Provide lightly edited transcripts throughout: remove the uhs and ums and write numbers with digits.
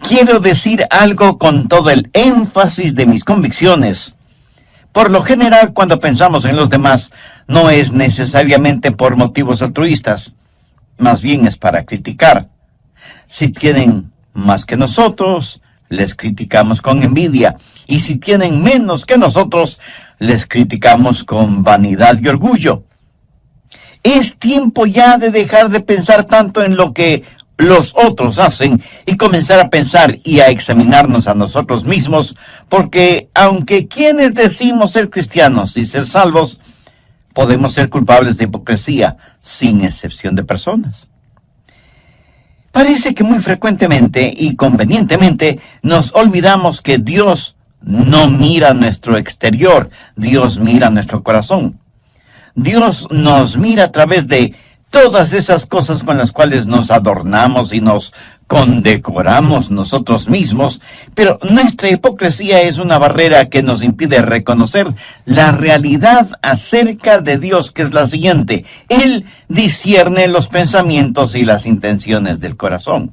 Quiero decir algo con todo el énfasis de mis convicciones. Por lo general, cuando pensamos en los demás, no es necesariamente por motivos altruistas, más bien es para criticar. Si tienen más que nosotros, les criticamos con envidia, y si tienen menos que nosotros, les criticamos con vanidad y orgullo. Es tiempo ya de dejar de pensar tanto en lo que los otros hacen y comenzar a pensar y a examinarnos a nosotros mismos, porque aunque quienes decimos ser cristianos y ser salvos, podemos ser culpables de hipocresía, sin excepción de personas. Parece que muy frecuentemente y convenientemente nos olvidamos que Dios no mira nuestro exterior, Dios mira nuestro corazón. Dios nos mira a través de todas esas cosas con las cuales nos adornamos y nos condecoramos nosotros mismos, pero nuestra hipocresía es una barrera que nos impide reconocer la realidad acerca de Dios, que es la siguiente: Él discierne los pensamientos y las intenciones del corazón.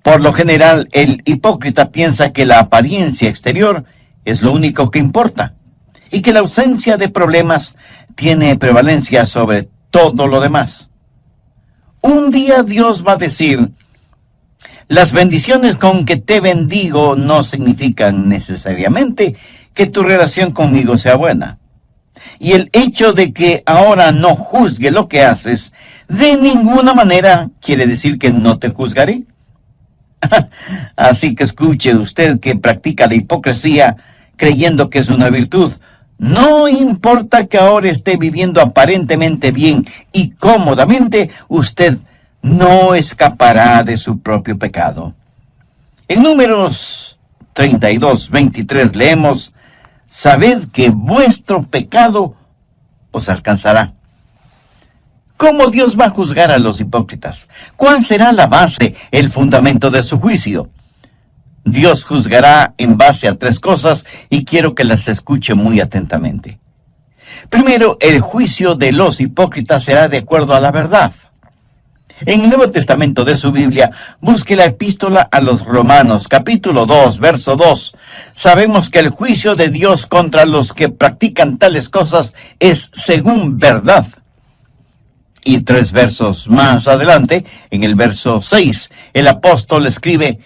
Por lo general, el hipócrita piensa que la apariencia exterior es lo único que importa, y que la ausencia de problemas tiene prevalencia sobre todo lo demás. Un día Dios va a decir: las bendiciones con que te bendigo no significan necesariamente que tu relación conmigo sea buena. Y el hecho de que ahora no juzgue lo que haces, de ninguna manera quiere decir que no te juzgaré. Así que escuche usted que practica la hipocresía creyendo que es una virtud. No importa que ahora esté viviendo aparentemente bien y cómodamente, usted no escapará de su propio pecado. En Números 32:23 leemos: sabed que vuestro pecado os alcanzará. ¿Cómo Dios va a juzgar a los hipócritas? ¿Cuál será la base, el fundamento de su juicio? Dios juzgará en base a 3 cosas y quiero que las escuche muy atentamente. Primero, el juicio de los hipócritas será de acuerdo a la verdad. En el Nuevo Testamento de su Biblia, busque la epístola a los Romanos, capítulo 2, verso 2. Sabemos que el juicio de Dios contra los que practican tales cosas es según verdad. Y 3 versos más adelante, en el verso 6, el apóstol escribe: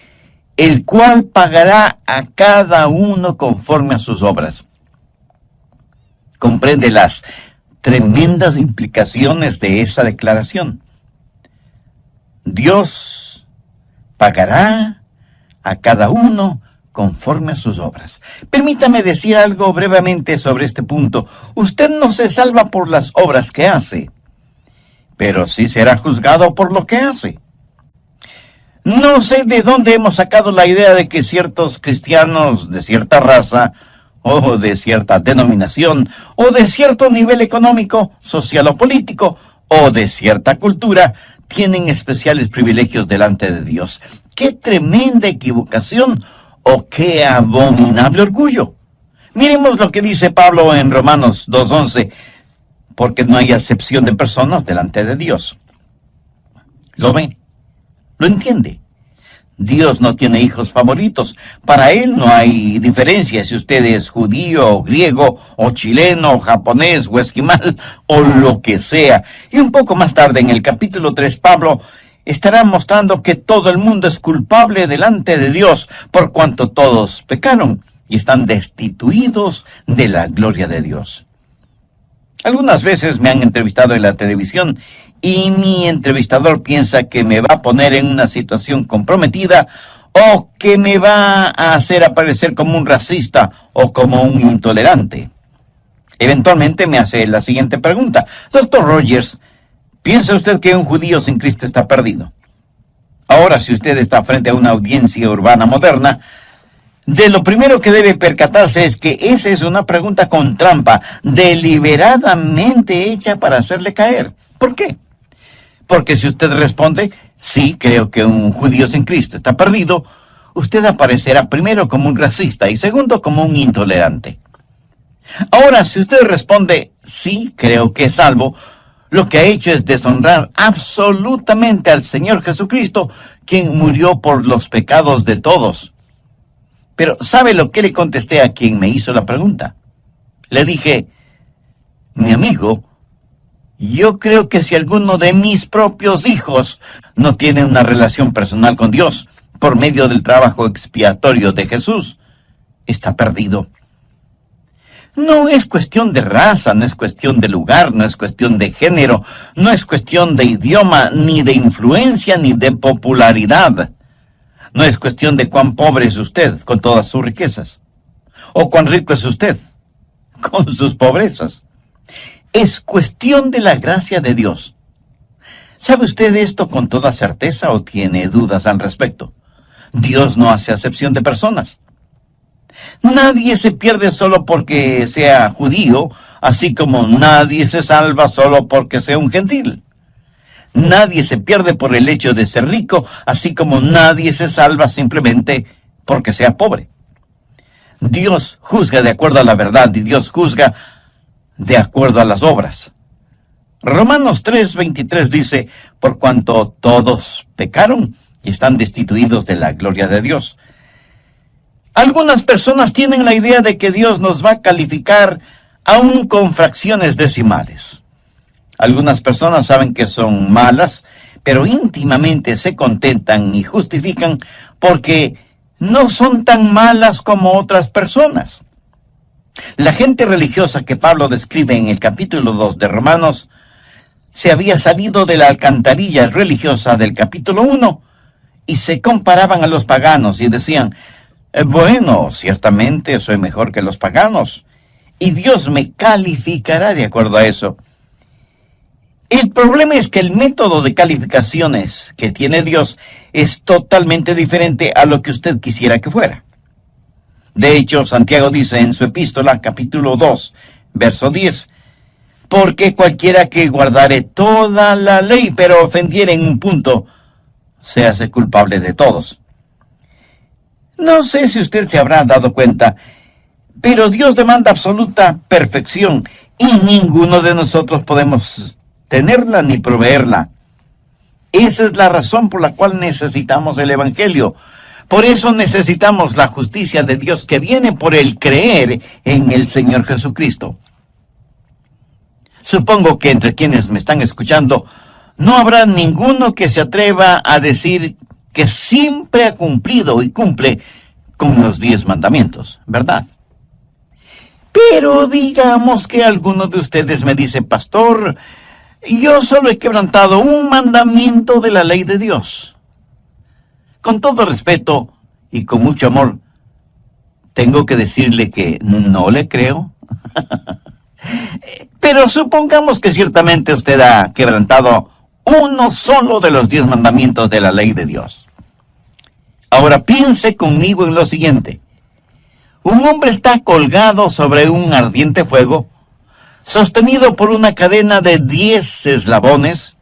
el cual pagará a cada uno conforme a sus obras. Comprende las tremendas implicaciones de esa declaración. Dios pagará a cada uno conforme a sus obras. Permítame decir algo brevemente sobre este punto. Usted no se salva por las obras que hace, pero sí será juzgado por lo que hace. No sé de dónde hemos sacado la idea de que ciertos cristianos de cierta raza, o de cierta denominación, o de cierto nivel económico, social o político, o de cierta cultura, tienen especiales privilegios delante de Dios. ¡Qué tremenda equivocación! ¡O qué abominable orgullo! Miremos lo que dice Pablo en Romanos 2:11, porque no hay acepción de personas delante de Dios. ¿Lo ve? ¿Lo entiende? Dios no tiene hijos favoritos. Para Él no hay diferencia si usted es judío, o griego, o chileno, o japonés, o esquimal, o lo que sea. Y un poco más tarde, en el capítulo 3, Pablo estará mostrando que todo el mundo es culpable delante de Dios, por cuanto todos pecaron y están destituidos de la gloria de Dios. Algunas veces me han entrevistado en la televisión y mi entrevistador piensa que me va a poner en una situación comprometida o que me va a hacer aparecer como un racista o como un intolerante. Eventualmente me hace la siguiente pregunta: Dr. Rogers, ¿piensa usted que un judío sin Cristo está perdido? Ahora, si usted está frente a una audiencia urbana moderna, de lo primero que debe percatarse es que esa es una pregunta con trampa, deliberadamente hecha para hacerle caer. ¿Por qué? Porque si usted responde: sí, creo que un judío sin Cristo está perdido, usted aparecerá primero como un racista y segundo como un intolerante. Ahora, si usted responde: sí, creo que es salvo, lo que ha hecho es deshonrar absolutamente al Señor Jesucristo, quien murió por los pecados de todos. Pero ¿sabe lo que le contesté a quien me hizo la pregunta? Le dije: mi amigo, yo creo que si alguno de mis propios hijos no tiene una relación personal con Dios por medio del trabajo expiatorio de Jesús, está perdido. No es cuestión de raza, no es cuestión de lugar, no es cuestión de género, no es cuestión de idioma, ni de influencia, ni de popularidad. No es cuestión de cuán pobre es usted con todas sus riquezas, o cuán rico es usted con sus pobrezas. Es cuestión de la gracia de Dios. ¿Sabe usted esto con toda certeza o tiene dudas al respecto? Dios no hace acepción de personas. Nadie se pierde solo porque sea judío, así como nadie se salva solo porque sea un gentil. Nadie se pierde por el hecho de ser rico, así como nadie se salva simplemente porque sea pobre. Dios juzga de acuerdo a la verdad y Dios juzga de acuerdo a las obras. Romanos 3:23 dice: por cuanto todos pecaron y están destituidos de la gloria de Dios. Algunas personas tienen la idea de que Dios nos va a calificar aún con fracciones decimales. Algunas personas saben que son malas, pero íntimamente se contentan y justifican porque no son tan malas como otras personas. La gente religiosa que Pablo describe en el capítulo 2 de Romanos se había salido de la alcantarilla religiosa del capítulo 1 y se comparaban a los paganos y decían: bueno, ciertamente soy mejor que los paganos, y Dios me calificará de acuerdo a eso. El problema es que el método de calificaciones que tiene Dios es totalmente diferente a lo que usted quisiera que fuera. De hecho, Santiago dice en su epístola, capítulo 2, verso 10, porque cualquiera que guardare toda la ley, pero ofendiere en un punto, se hace culpable de todos. No sé si usted se habrá dado cuenta, pero Dios demanda absoluta perfección y ninguno de nosotros podemos tenerla ni proveerla. Esa es la razón por la cual necesitamos el Evangelio. Por eso necesitamos la justicia de Dios que viene por el creer en el Señor Jesucristo. Supongo que entre quienes me están escuchando no habrá ninguno que se atreva a decir que siempre ha cumplido y cumple con los 10 mandamientos, ¿verdad? Pero digamos que alguno de ustedes me dice: pastor, yo solo he quebrantado un mandamiento de la ley de Dios. Con todo respeto y con mucho amor, tengo que decirle que no le creo. Pero supongamos que ciertamente usted ha quebrantado uno solo de los 10 mandamientos de la ley de Dios. Ahora piense conmigo en lo siguiente. Un hombre está colgado sobre un ardiente fuego, sostenido por una cadena de 10 eslabones.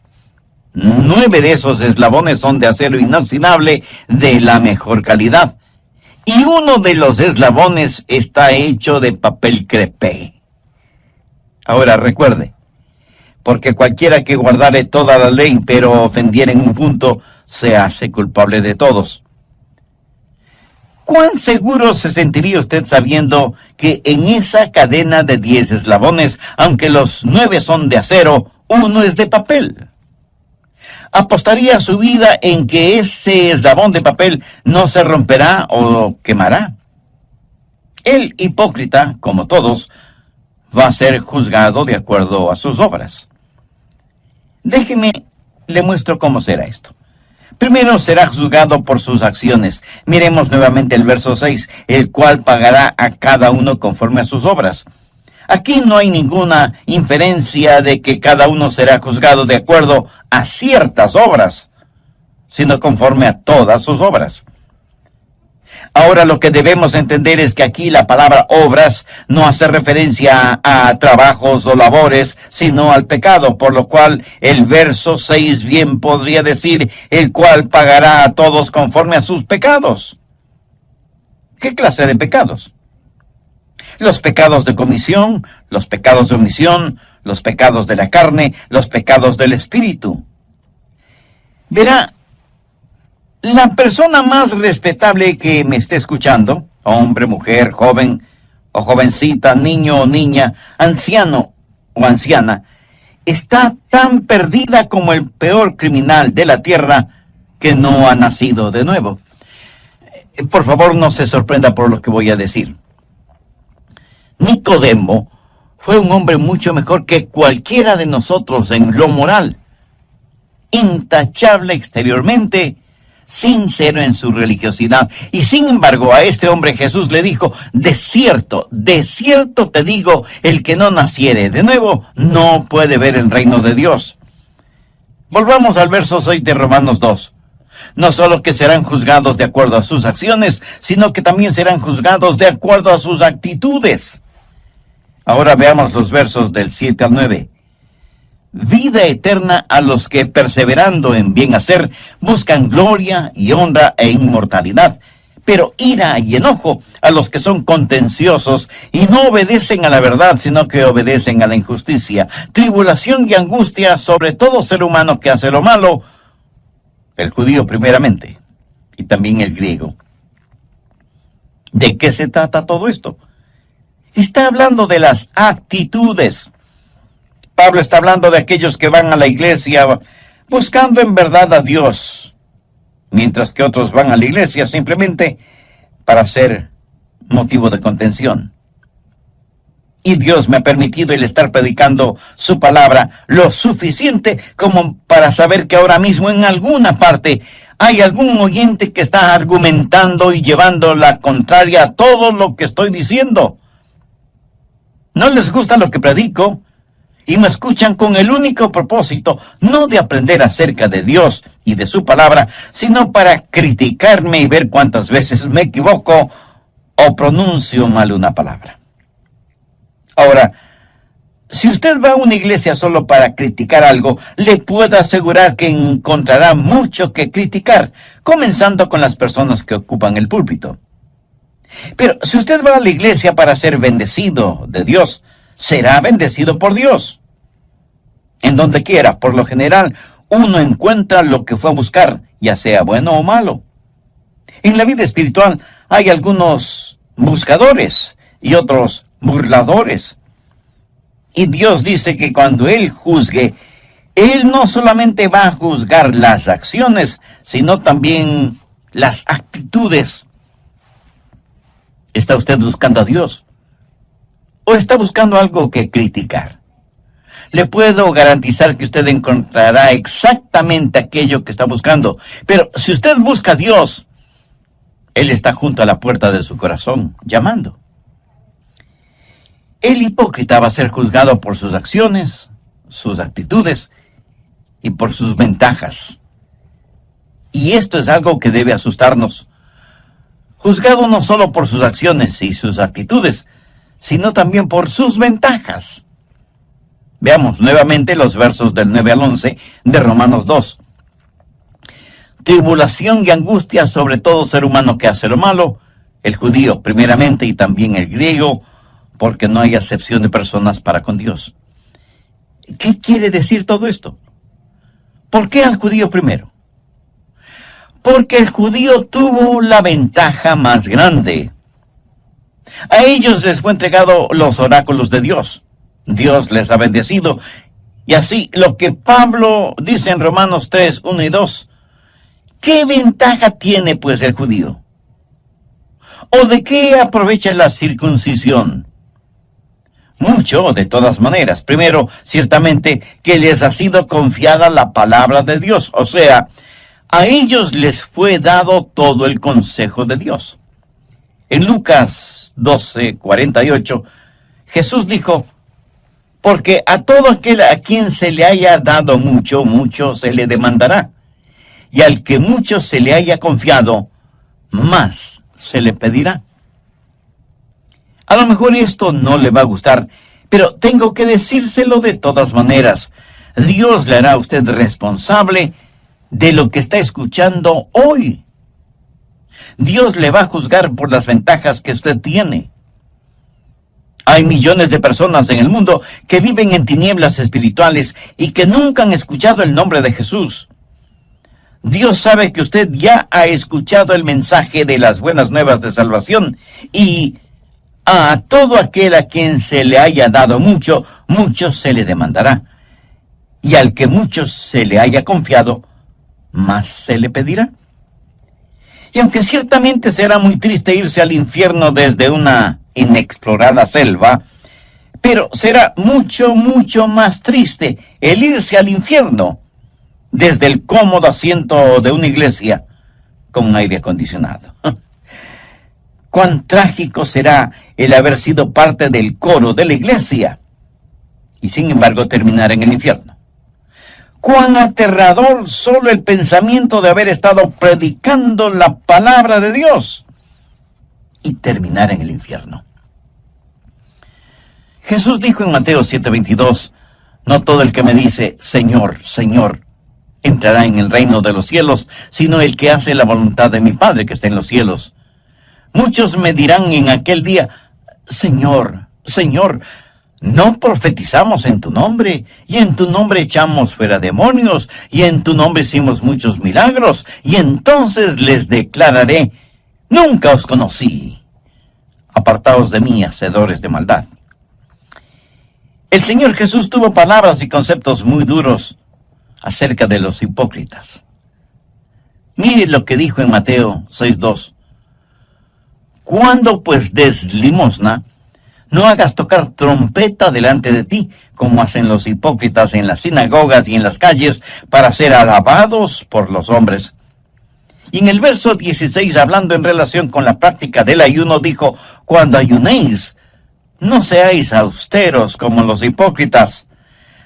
9 de esos eslabones son de acero inoxidable de la mejor calidad, y uno de los eslabones está hecho de papel crepé. Ahora recuerde, porque cualquiera que guardare toda la ley, pero ofendiere en un punto, se hace culpable de todos. ¿Cuán seguro se sentiría usted sabiendo que en esa cadena de 10 eslabones, aunque los 9 son de acero, uno es de papel? ¿Apostaría su vida en que ese eslabón de papel no se romperá o quemará? El hipócrita, como todos, va a ser juzgado de acuerdo a sus obras. Déjeme, le muestro cómo será esto. Primero será juzgado por sus acciones. Miremos nuevamente el verso 6, el cual pagará a cada uno conforme a sus obras. Aquí no hay ninguna inferencia de que cada uno será juzgado de acuerdo a ciertas obras, sino conforme a todas sus obras. Ahora lo que debemos entender es que aquí la palabra obras no hace referencia a trabajos o labores, sino al pecado, por lo cual el verso 6 bien podría decir, el cual pagará a todos conforme a sus pecados. ¿Qué clase de pecados? Los pecados de comisión, los pecados de omisión, los pecados de la carne, los pecados del espíritu. Verá, la persona más respetable que me esté escuchando, hombre, mujer, joven o jovencita, niño o niña, anciano o anciana, está tan perdida como el peor criminal de la tierra que no ha nacido de nuevo. Por favor, no se sorprenda por lo que voy a decir. Nicodemo fue un hombre mucho mejor que cualquiera de nosotros en lo moral, intachable exteriormente, sincero en su religiosidad. Y sin embargo, a este hombre Jesús le dijo: de cierto te digo, el que no naciere de nuevo no puede ver el reino de Dios. Volvamos al verso 6 de Romanos 2. No solo que serán juzgados de acuerdo a sus acciones, sino que también serán juzgados de acuerdo a sus actitudes. Ahora veamos los versos del 7 al 9. Vida eterna a los que, perseverando en bien hacer, buscan gloria y honra e inmortalidad, pero ira y enojo a los que son contenciosos y no obedecen a la verdad, sino que obedecen a la injusticia. Tribulación y angustia sobre todo ser humano que hace lo malo, el judío primeramente, y también el griego. ¿De qué se trata todo esto? Está hablando de las actitudes. Pablo está hablando de aquellos que van a la iglesia buscando en verdad a Dios, mientras que otros van a la iglesia simplemente para ser motivo de contención. Y Dios me ha permitido el estar predicando su palabra lo suficiente como para saber que ahora mismo en alguna parte hay algún oyente que está argumentando y llevando la contraria a todo lo que estoy diciendo. No les gusta lo que predico y me escuchan con el único propósito, no de aprender acerca de Dios y de su palabra, sino para criticarme y ver cuántas veces me equivoco o pronuncio mal una palabra. Ahora, si usted va a una iglesia solo para criticar algo, le puedo asegurar que encontrará mucho que criticar, comenzando con las personas que ocupan el púlpito. Pero si usted va a la iglesia para ser bendecido de Dios, será bendecido por Dios. En donde quiera, por lo general, uno encuentra lo que fue a buscar, ya sea bueno o malo. En la vida espiritual hay algunos buscadores y otros burladores. Y Dios dice que cuando Él juzgue, Él no solamente va a juzgar las acciones, sino también las actitudes. ¿Está usted buscando a Dios? ¿O está buscando algo que criticar? Le puedo garantizar que usted encontrará exactamente aquello que está buscando. Pero si usted busca a Dios, Él está junto a la puerta de su corazón, llamando. El hipócrita va a ser juzgado por sus acciones, sus actitudes y por sus ventajas. Y esto es algo que debe asustarnos. Juzgado no solo por sus acciones y sus actitudes, sino también por sus ventajas. Veamos nuevamente los versos del 9 al 11 de Romanos 2. Tribulación y angustia sobre todo ser humano que hace lo malo, el judío primeramente y también el griego, porque no hay acepción de personas para con Dios. ¿Qué quiere decir todo esto? ¿Por qué al judío primero? Porque el judío tuvo la ventaja más grande. A ellos les fue entregado los oráculos de Dios. Dios les ha bendecido. Y así, lo que Pablo dice en Romanos 3, 1 y 2, ¿qué ventaja tiene pues el judío? ¿O de qué aprovecha la circuncisión? Mucho, de todas maneras. Primero, ciertamente, que les ha sido confiada la palabra de Dios. O sea, a ellos les fue dado todo el consejo de Dios. En Lucas 12:48, Jesús dijo: porque a todo aquel a quien se le haya dado mucho, mucho se le demandará. Y al que mucho se le haya confiado, más se le pedirá. A lo mejor esto no le va a gustar, pero tengo que decírselo de todas maneras. Dios le hará a usted responsable de lo que está escuchando hoy. Dios le va a juzgar por las ventajas que usted tiene. Hay millones de personas en el mundo que viven en tinieblas espirituales y que nunca han escuchado el nombre de Jesús. Dios sabe que usted ya ha escuchado el mensaje de las buenas nuevas de salvación, y a todo aquel a quien se le haya dado mucho, mucho se le demandará. Y al que mucho se le haya confiado, más se le pedirá. Y aunque ciertamente será muy triste irse al infierno desde una inexplorada selva, pero será mucho, mucho más triste el irse al infierno desde el cómodo asiento de una iglesia con aire acondicionado. Cuán trágico será el haber sido parte del coro de la iglesia y sin embargo terminar en el infierno. Cuán aterrador solo el pensamiento de haber estado predicando la palabra de Dios y terminar en el infierno. Jesús dijo en Mateo 7:22, no todo el que me dice, Señor, Señor, entrará en el reino de los cielos, sino el que hace la voluntad de mi Padre que está en los cielos. Muchos me dirán en aquel día, Señor, Señor, ¿no profetizamos en tu nombre? Y en tu nombre echamos fuera demonios, y en tu nombre hicimos muchos milagros. Y entonces les declararé, nunca os conocí. Apartaos de mí, hacedores de maldad. El Señor Jesús tuvo palabras y conceptos muy duros acerca de los hipócritas. Mire lo que dijo en Mateo 6:2. Cuando pues des limosna, no hagas tocar trompeta delante de ti, como hacen los hipócritas en las sinagogas y en las calles, para ser alabados por los hombres. Y en el verso 16, hablando en relación con la práctica del ayuno, dijo, cuando ayunéis, no seáis austeros como los hipócritas,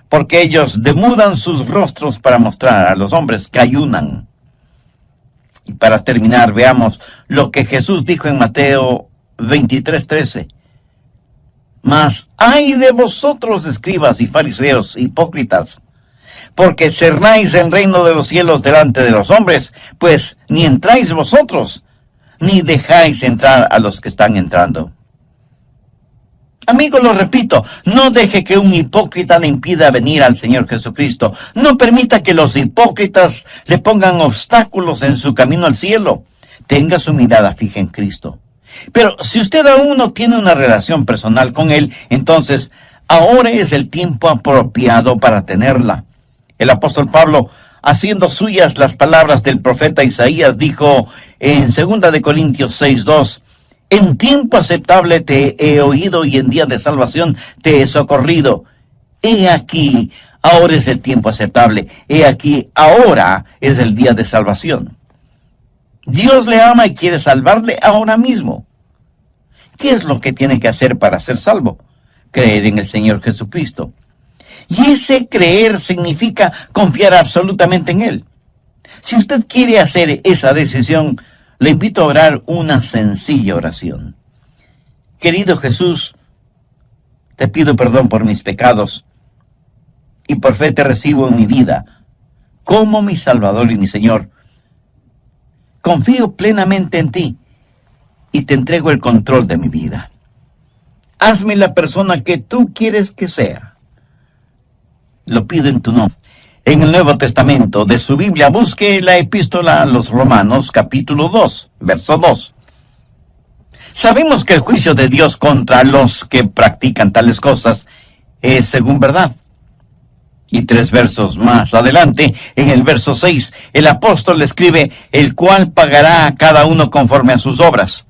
porque ellos demudan sus rostros para mostrar a los hombres que ayunan. Y para terminar, veamos lo que Jesús dijo en Mateo 23:13. Mas ay de vosotros, escribas y fariseos hipócritas, porque cerráis el reino de los cielos delante de los hombres, pues ni entráis vosotros, ni dejáis entrar a los que están entrando. Amigo, lo repito, no deje que un hipócrita le impida venir al Señor Jesucristo. No permita que los hipócritas le pongan obstáculos en su camino al cielo. Tenga su mirada fija en Cristo. Pero si usted aún no tiene una relación personal con Él, entonces ahora es el tiempo apropiado para tenerla. El apóstol Pablo, haciendo suyas las palabras del profeta Isaías, dijo en 2 de Corintios 6:2, en tiempo aceptable te he oído y en día de salvación te he socorrido. He aquí, ahora es el tiempo aceptable. He aquí, ahora es el día de salvación. Dios le ama y quiere salvarle ahora mismo. ¿Qué es lo que tiene que hacer para ser salvo? Creer en el Señor Jesucristo. Y ese creer significa confiar absolutamente en Él. Si usted quiere hacer esa decisión, le invito a orar una sencilla oración. Querido Jesús, te pido perdón por mis pecados y por fe te recibo en mi vida como mi Salvador y mi Señor. Confío plenamente en ti y te entrego el control de mi vida. Hazme la persona que tú quieres que sea. Lo pido en tu nombre. En el Nuevo Testamento de su Biblia, busque la epístola a los Romanos, capítulo 2, verso 2. Sabemos que el juicio de Dios contra los que practican tales cosas es según verdad. Y 3 versos más adelante, en el verso 6, el apóstol escribe, el cual pagará a cada uno conforme a sus obras.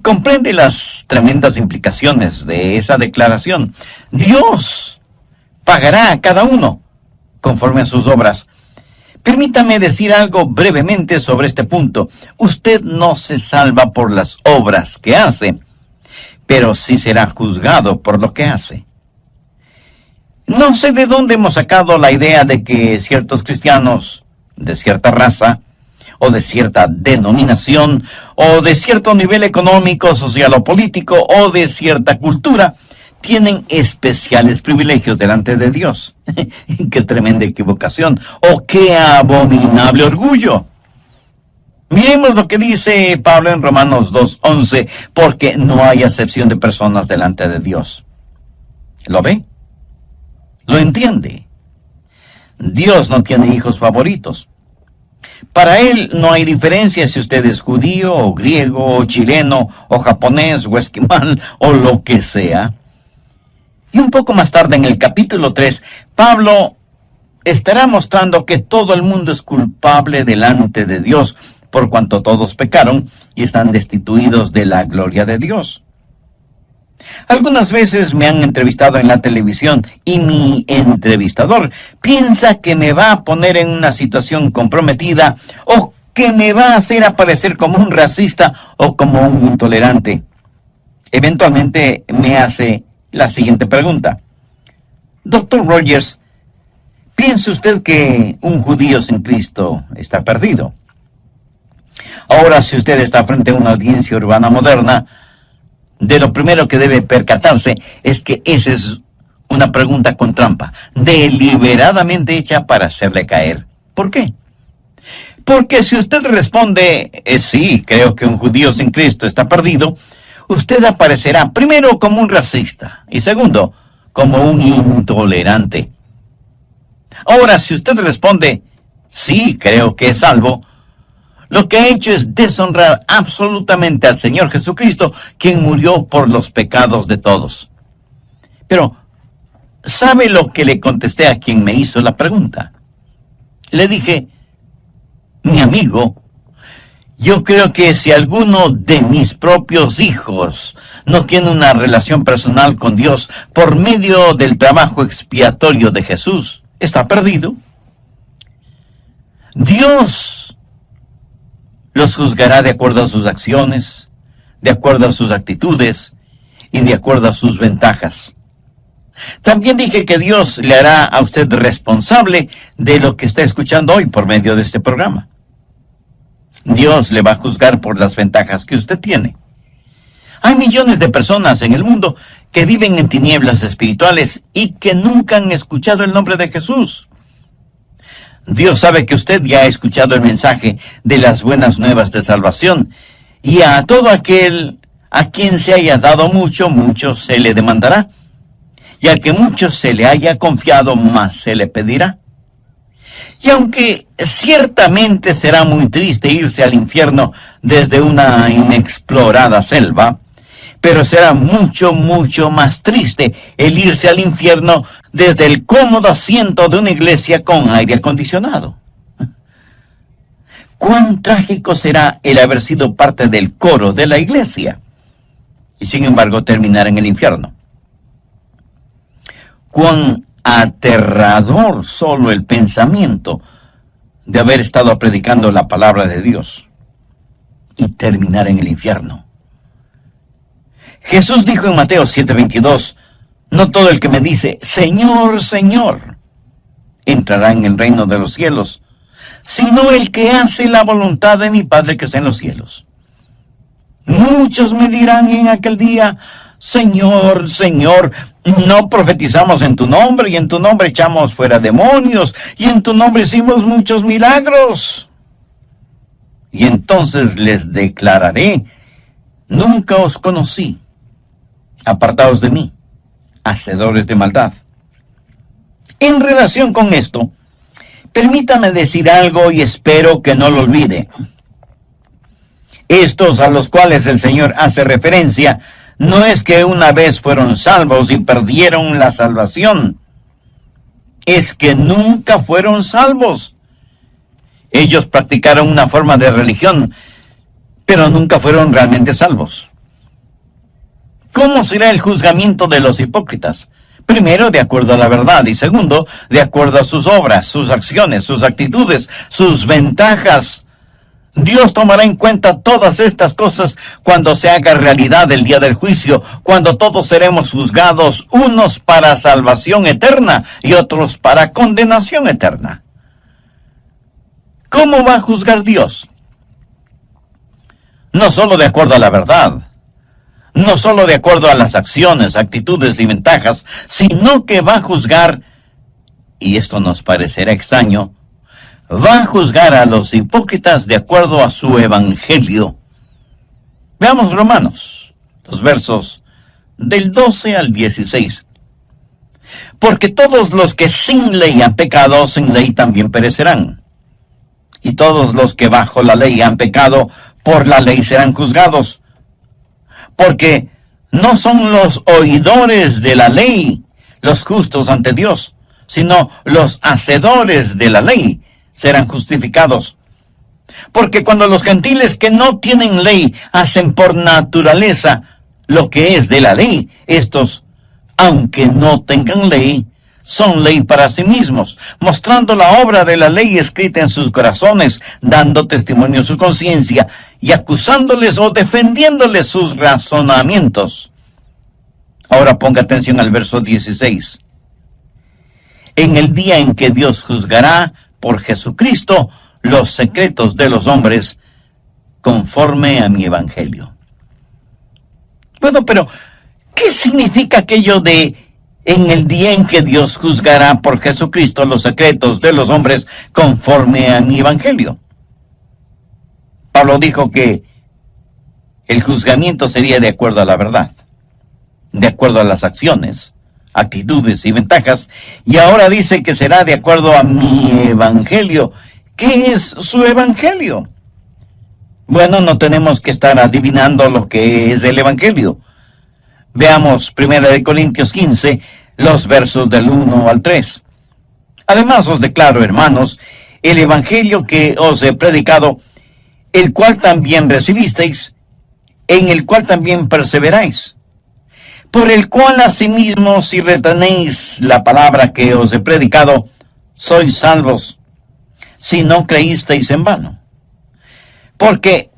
Comprende las tremendas implicaciones de esa declaración. Dios pagará a cada uno conforme a sus obras. Permítame decir algo brevemente sobre este punto. Usted no se salva por las obras que hace, pero sí será juzgado por lo que hace. No sé de dónde hemos sacado la idea de que ciertos cristianos de cierta raza, o de cierta denominación, o de cierto nivel económico, social o político, o de cierta cultura, tienen especiales privilegios delante de Dios. ¡Qué tremenda equivocación! ¡Oh, qué abominable orgullo! Miremos lo que dice Pablo en Romanos 2:11, porque no hay acepción de personas delante de Dios. ¿Lo ve? ¿Lo entiende? Dios no tiene hijos favoritos. Para Él no hay diferencia si usted es judío, o griego, o chileno, o japonés, o esquimal, o lo que sea. Y un poco más tarde, en el capítulo 3, Pablo estará mostrando que todo el mundo es culpable delante de Dios, por cuanto todos pecaron y están destituidos de la gloria de Dios. Algunas veces me han entrevistado en la televisión y mi entrevistador piensa que me va a poner en una situación comprometida o que me va a hacer aparecer como un racista o como un intolerante. Eventualmente me hace la siguiente pregunta. Doctor Rogers, ¿piensa usted que un judío sin Cristo está perdido? Ahora, si usted está frente a una audiencia urbana moderna, de lo primero que debe percatarse es que esa es una pregunta con trampa, deliberadamente hecha para hacerle caer. ¿Por qué? Porque si usted responde, sí, creo que un judío sin Cristo está perdido, usted aparecerá primero como un racista y segundo, como un intolerante. Ahora, si usted responde, sí, creo que es salvo, lo que ha hecho es deshonrar absolutamente al Señor Jesucristo, quien murió por los pecados de todos. Pero, ¿sabe lo que le contesté a quien me hizo la pregunta? Le dije, mi amigo, yo creo que si alguno de mis propios hijos no tiene una relación personal con Dios por medio del trabajo expiatorio de Jesús, está perdido. Dios los juzgará de acuerdo a sus acciones, de acuerdo a sus actitudes y de acuerdo a sus ventajas. También dije que Dios le hará a usted responsable de lo que está escuchando hoy por medio de este programa. Dios le va a juzgar por las ventajas que usted tiene. Hay millones de personas en el mundo que viven en tinieblas espirituales y que nunca han escuchado el nombre de Jesús. Dios sabe que usted ya ha escuchado el mensaje de las buenas nuevas de salvación, y a todo aquel a quien se haya dado mucho, mucho se le demandará, y al que mucho se le haya confiado, más se le pedirá. Y aunque ciertamente será muy triste irse al infierno desde una inexplorada selva, pero será mucho, mucho más triste el irse al infierno desde el cómodo asiento de una iglesia con aire acondicionado. Cuán trágico será el haber sido parte del coro de la iglesia y sin embargo terminar en el infierno. Cuán aterrador solo el pensamiento de haber estado predicando la palabra de Dios y terminar en el infierno. Jesús dijo en Mateo 7:22, no todo el que me dice, Señor, Señor, entrará en el reino de los cielos, sino el que hace la voluntad de mi Padre que está en los cielos. Muchos me dirán en aquel día, Señor, Señor, no profetizamos en tu nombre, y en tu nombre echamos fuera demonios, y en tu nombre hicimos muchos milagros. Y entonces les declararé, nunca os conocí. Apartaos de mí, hacedores de maldad. En relación con esto, permítame decir algo y espero que no lo olvide. Estos a los cuales el Señor hace referencia, no es que una vez fueron salvos y perdieron la salvación, es que nunca fueron salvos. Ellos practicaron una forma de religión, pero nunca fueron realmente salvos. ¿Cómo será el juzgamiento de los hipócritas? Primero, de acuerdo a la verdad, y segundo, de acuerdo a sus obras, sus acciones, sus actitudes, sus ventajas. Dios tomará en cuenta todas estas cosas cuando se haga realidad el día del juicio, cuando todos seremos juzgados, unos para salvación eterna y otros para condenación eterna. ¿Cómo va a juzgar Dios? No solo de acuerdo a la verdad, no solo de acuerdo a las acciones, actitudes y ventajas, sino que va a juzgar, y esto nos parecerá extraño, va a juzgar a los hipócritas de acuerdo a su evangelio. Veamos Romanos, los versos del 12 al 16. Porque todos los que sin ley han pecado, sin ley también perecerán. Y todos los que bajo la ley han pecado, por la ley serán juzgados. Porque no son los oidores de la ley los justos ante Dios, sino los hacedores de la ley serán justificados. Porque cuando los gentiles que no tienen ley hacen por naturaleza lo que es de la ley, estos, aunque no tengan ley, son ley para sí mismos, mostrando la obra de la ley escrita en sus corazones, dando testimonio a su conciencia y acusándoles o defendiéndoles sus razonamientos. Ahora ponga atención al verso 16. En el día en que Dios juzgará por Jesucristo los secretos de los hombres, conforme a mi evangelio. Bueno, pero ¿qué significa aquello de en el día en que Dios juzgará por Jesucristo los secretos de los hombres conforme a mi evangelio? Pablo dijo que el juzgamiento sería de acuerdo a la verdad, de acuerdo a las acciones, actitudes y ventajas, y ahora dice que será de acuerdo a mi evangelio. ¿Qué es su evangelio? Bueno, no tenemos que estar adivinando lo que es el evangelio. Veamos 1 Corintios 15, los versos del 1 al 3. Además os declaro, hermanos, el evangelio que os he predicado, el cual también recibisteis, en el cual también perseveráis, por el cual asimismo si retenéis la palabra que os he predicado, sois salvos, si no creísteis en vano. Porque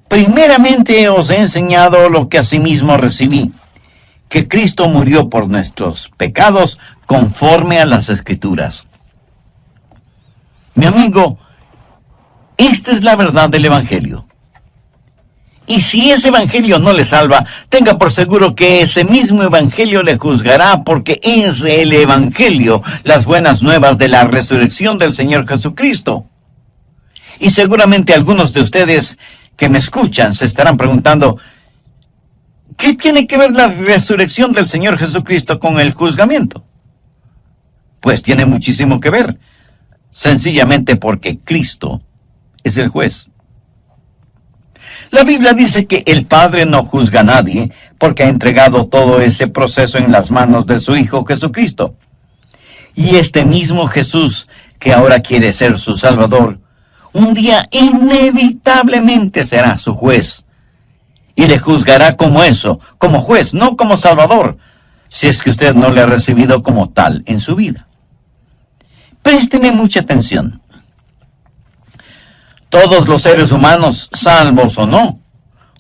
primeramente os he enseñado lo que asimismo recibí, que Cristo murió por nuestros pecados conforme a las Escrituras. Mi amigo, esta es la verdad del Evangelio. Y si ese Evangelio no le salva, tenga por seguro que ese mismo Evangelio le juzgará, porque es el Evangelio, las buenas nuevas de la resurrección del Señor Jesucristo. Y seguramente algunos de ustedes que me escuchan se estarán preguntando, ¿qué tiene que ver la resurrección del Señor Jesucristo con el juzgamiento? Pues tiene muchísimo que ver, sencillamente porque Cristo es el juez. La Biblia dice que el Padre no juzga a nadie porque ha entregado todo ese proceso en las manos de su Hijo Jesucristo. Y este mismo Jesús, que ahora quiere ser su Salvador, un día inevitablemente será su juez. Y le juzgará como eso, como juez, no como Salvador, si es que usted no le ha recibido como tal en su vida. Présteme mucha atención. Todos los seres humanos, salvos o no,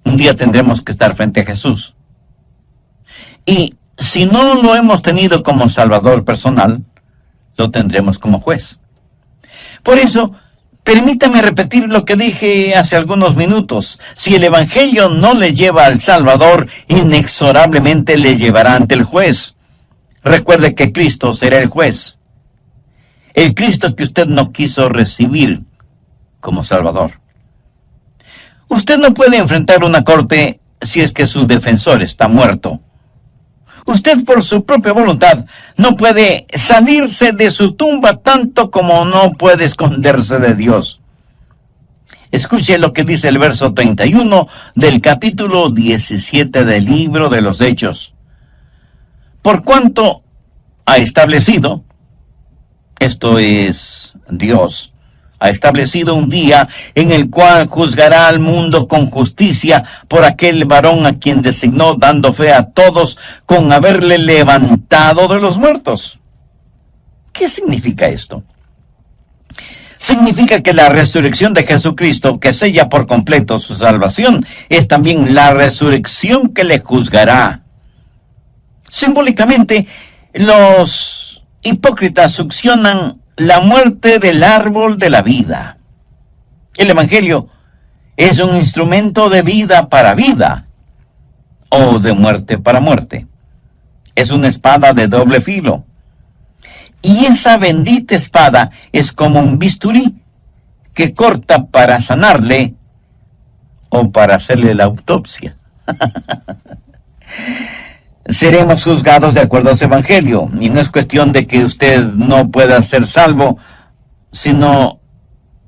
un día tendremos que estar frente a Jesús. Y si no lo hemos tenido como Salvador personal, lo tendremos como juez. Por eso, permítame repetir lo que dije hace algunos minutos. Si el Evangelio no le lleva al Salvador, inexorablemente le llevará ante el juez. Recuerde que Cristo será el juez. El Cristo que usted no quiso recibir como Salvador. Usted no puede enfrentar una corte si es que su defensor está muerto. Usted por su propia voluntad no puede salirse de su tumba tanto como no puede esconderse de Dios. Escuche lo que dice el verso 31 del capítulo 17 del libro de los Hechos. Por cuanto ha establecido, esto es Dios, ha establecido un día en el cual juzgará al mundo con justicia por aquel varón a quien designó, dando fe a todos con haberle levantado de los muertos. ¿Qué significa esto? Significa que la resurrección de Jesucristo, que sella por completo su salvación, es también la resurrección que le juzgará. Simbólicamente, los hipócritas succionan la muerte del árbol de la vida. El Evangelio es un instrumento de vida para vida, o de muerte para muerte. Es una espada de doble filo. Y esa bendita espada es como un bisturí que corta para sanarle o para hacerle la autopsia. Seremos juzgados de acuerdo a su evangelio, y no es cuestión de que usted no pueda ser salvo, sino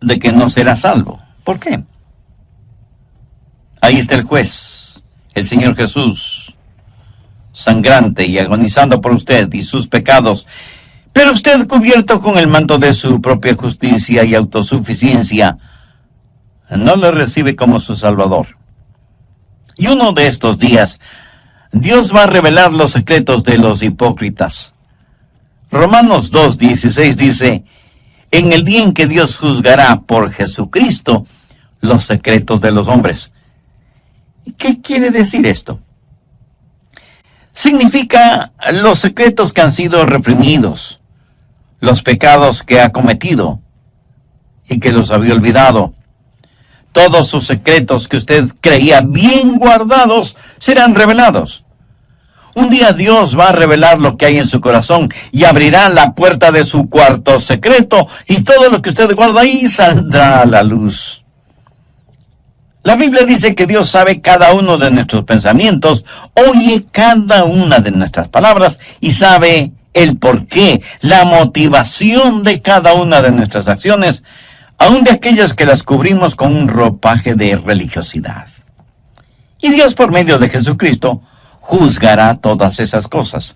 de que no será salvo. ¿Por qué? Ahí está el juez, el Señor Jesús, sangrante y agonizando por usted y sus pecados, pero usted, cubierto con el manto de su propia justicia y autosuficiencia, no le recibe como su Salvador. Y uno de estos días, Dios va a revelar los secretos de los hipócritas. Romanos 2:16 dice: en el día en que Dios juzgará por Jesucristo los secretos de los hombres. ¿Qué quiere decir esto? Significa los secretos que han sido reprimidos, los pecados que ha cometido y que los había olvidado. Todos sus secretos que usted creía bien guardados serán revelados. Un día Dios va a revelar lo que hay en su corazón y abrirá la puerta de su cuarto secreto, y todo lo que usted guarda ahí saldrá a la luz. La Biblia dice que Dios sabe cada uno de nuestros pensamientos, oye cada una de nuestras palabras y sabe el porqué, la motivación de cada una de nuestras acciones, aun de aquellas que las cubrimos con un ropaje de religiosidad. Y Dios, por medio de Jesucristo, juzgará todas esas cosas.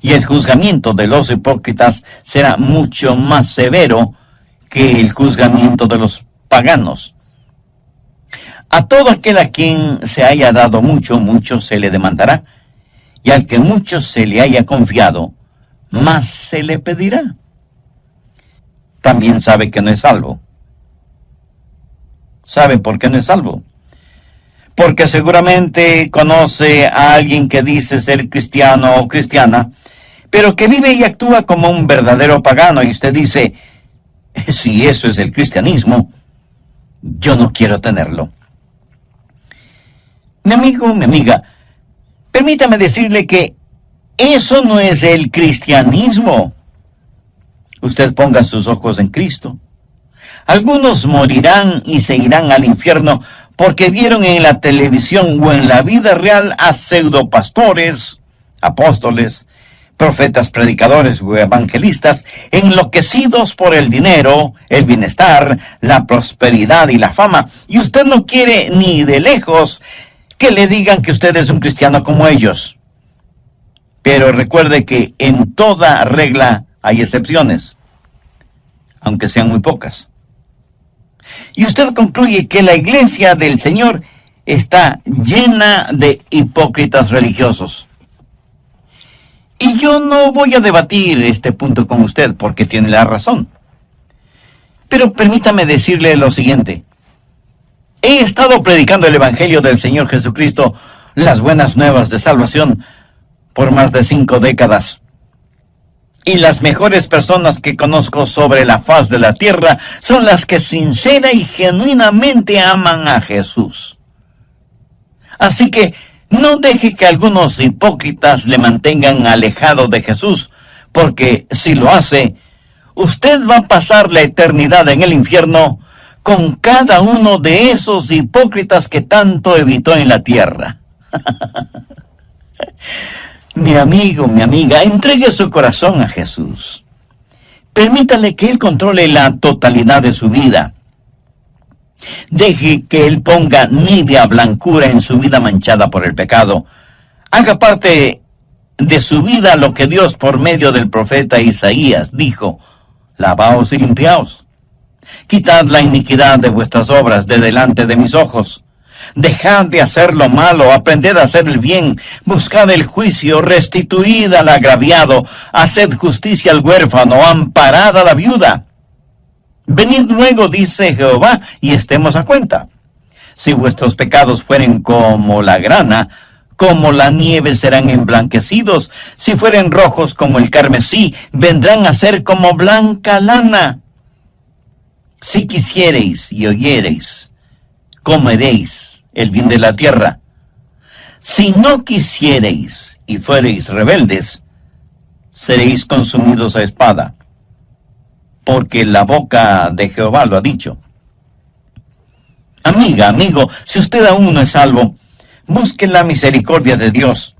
Y el juzgamiento de los hipócritas será mucho más severo que el juzgamiento de los paganos. A todo aquel a quien se haya dado mucho, mucho se le demandará, y al que mucho se le haya confiado, más se le pedirá. También sabe que no es salvo. ¿Sabe por qué no es salvo? Porque seguramente conoce a alguien que dice ser cristiano o cristiana, pero que vive y actúa como un verdadero pagano, y usted dice: si eso es el cristianismo, yo no quiero tenerlo. Mi amigo, mi amiga, permítame decirle que eso no es el cristianismo. Usted ponga sus ojos en Cristo. Algunos morirán y se irán al infierno porque vieron en la televisión o en la vida real a pseudopastores, apóstoles, profetas, predicadores o evangelistas enloquecidos por el dinero, el bienestar, la prosperidad y la fama. Y usted no quiere ni de lejos que le digan que usted es un cristiano como ellos. Pero recuerde que en toda regla hay excepciones, aunque sean muy pocas. Y usted concluye que la iglesia del Señor está llena de hipócritas religiosos. Y yo no voy a debatir este punto con usted porque tiene la razón. Pero permítame decirle lo siguiente. He estado predicando el Evangelio del Señor Jesucristo, las buenas nuevas de salvación, por más de 5 décadas. Y las mejores personas que conozco sobre la faz de la tierra son las que sincera y genuinamente aman a Jesús. Así que no deje que algunos hipócritas le mantengan alejado de Jesús, porque si lo hace, usted va a pasar la eternidad en el infierno con cada uno de esos hipócritas que tanto evitó en la tierra. Mi amigo, mi amiga, entregue su corazón a Jesús. Permítale que Él controle la totalidad de su vida. Deje que Él ponga nívea blancura en su vida manchada por el pecado. Haga parte de su vida lo que Dios por medio del profeta Isaías dijo: lavaos y limpiaos. Quitad la iniquidad de vuestras obras de delante de mis ojos. Dejad de hacer lo malo, aprended a hacer el bien, buscad el juicio, restituid al agraviado, haced justicia al huérfano, amparad a la viuda. Venid luego, dice Jehová, y estemos a cuenta. Si vuestros pecados fueren como la grana, como la nieve serán emblanquecidos. Si fueren rojos como el carmesí, vendrán a ser como blanca lana. Si quisiereis y oyereis, comeréis el bien de la tierra. Si no quisiereis y fuereis rebeldes, seréis consumidos a espada. porque la boca de Jehová lo ha dicho. Amiga, amigo, si usted aún no es salvo, busque la misericordia de Dios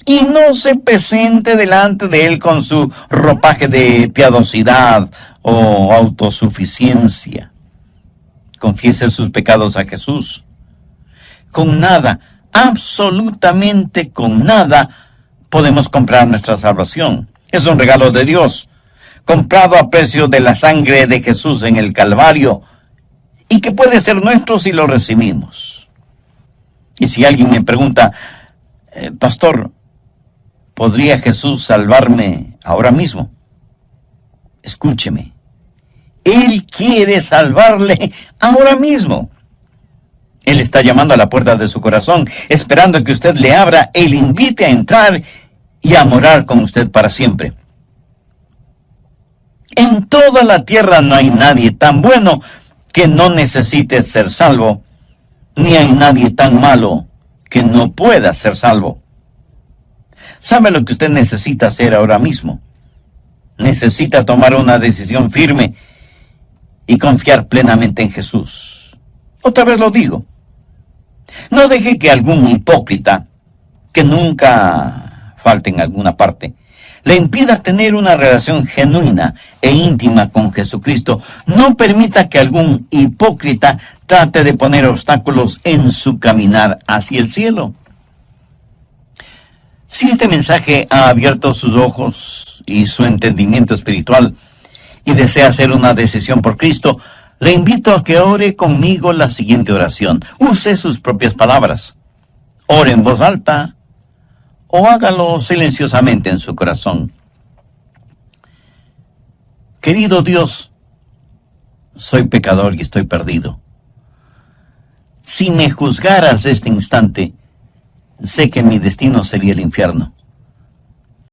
y no se presente delante de Él con su ropaje de piadosidad o autosuficiencia. Confiese sus pecados a Jesús. Con nada, absolutamente con nada, podemos comprar nuestra salvación. Es un regalo de Dios, comprado a precio de la sangre de Jesús en el Calvario, y que puede ser nuestro si lo recibimos. Y si alguien me pregunta, pastor, ¿podría Jesús salvarme ahora mismo? Escúcheme, Él quiere salvarle ahora mismo. Él está llamando a la puerta de su corazón, esperando que usted le abra y le invite a entrar y a morar con usted para siempre. En toda la tierra no hay nadie tan bueno que no necesite ser salvo, ni hay nadie tan malo que no pueda ser salvo. ¿Sabe lo que usted necesita hacer ahora mismo? Necesita tomar una decisión firme y confiar plenamente en Jesús. Otra vez lo digo. No deje que algún hipócrita, que nunca falte en alguna parte, le impida tener una relación genuina e íntima con Jesucristo. No permita que algún hipócrita trate de poner obstáculos en su caminar hacia el cielo. Si este mensaje ha abierto sus ojos y su entendimiento espiritual y desea hacer una decisión por Cristo, le invito a que ore conmigo la siguiente oración. Use sus propias palabras. Ore en voz alta o hágalo silenciosamente en su corazón. Querido Dios, soy pecador y estoy perdido. Si me juzgaras este instante, sé que mi destino sería el infierno.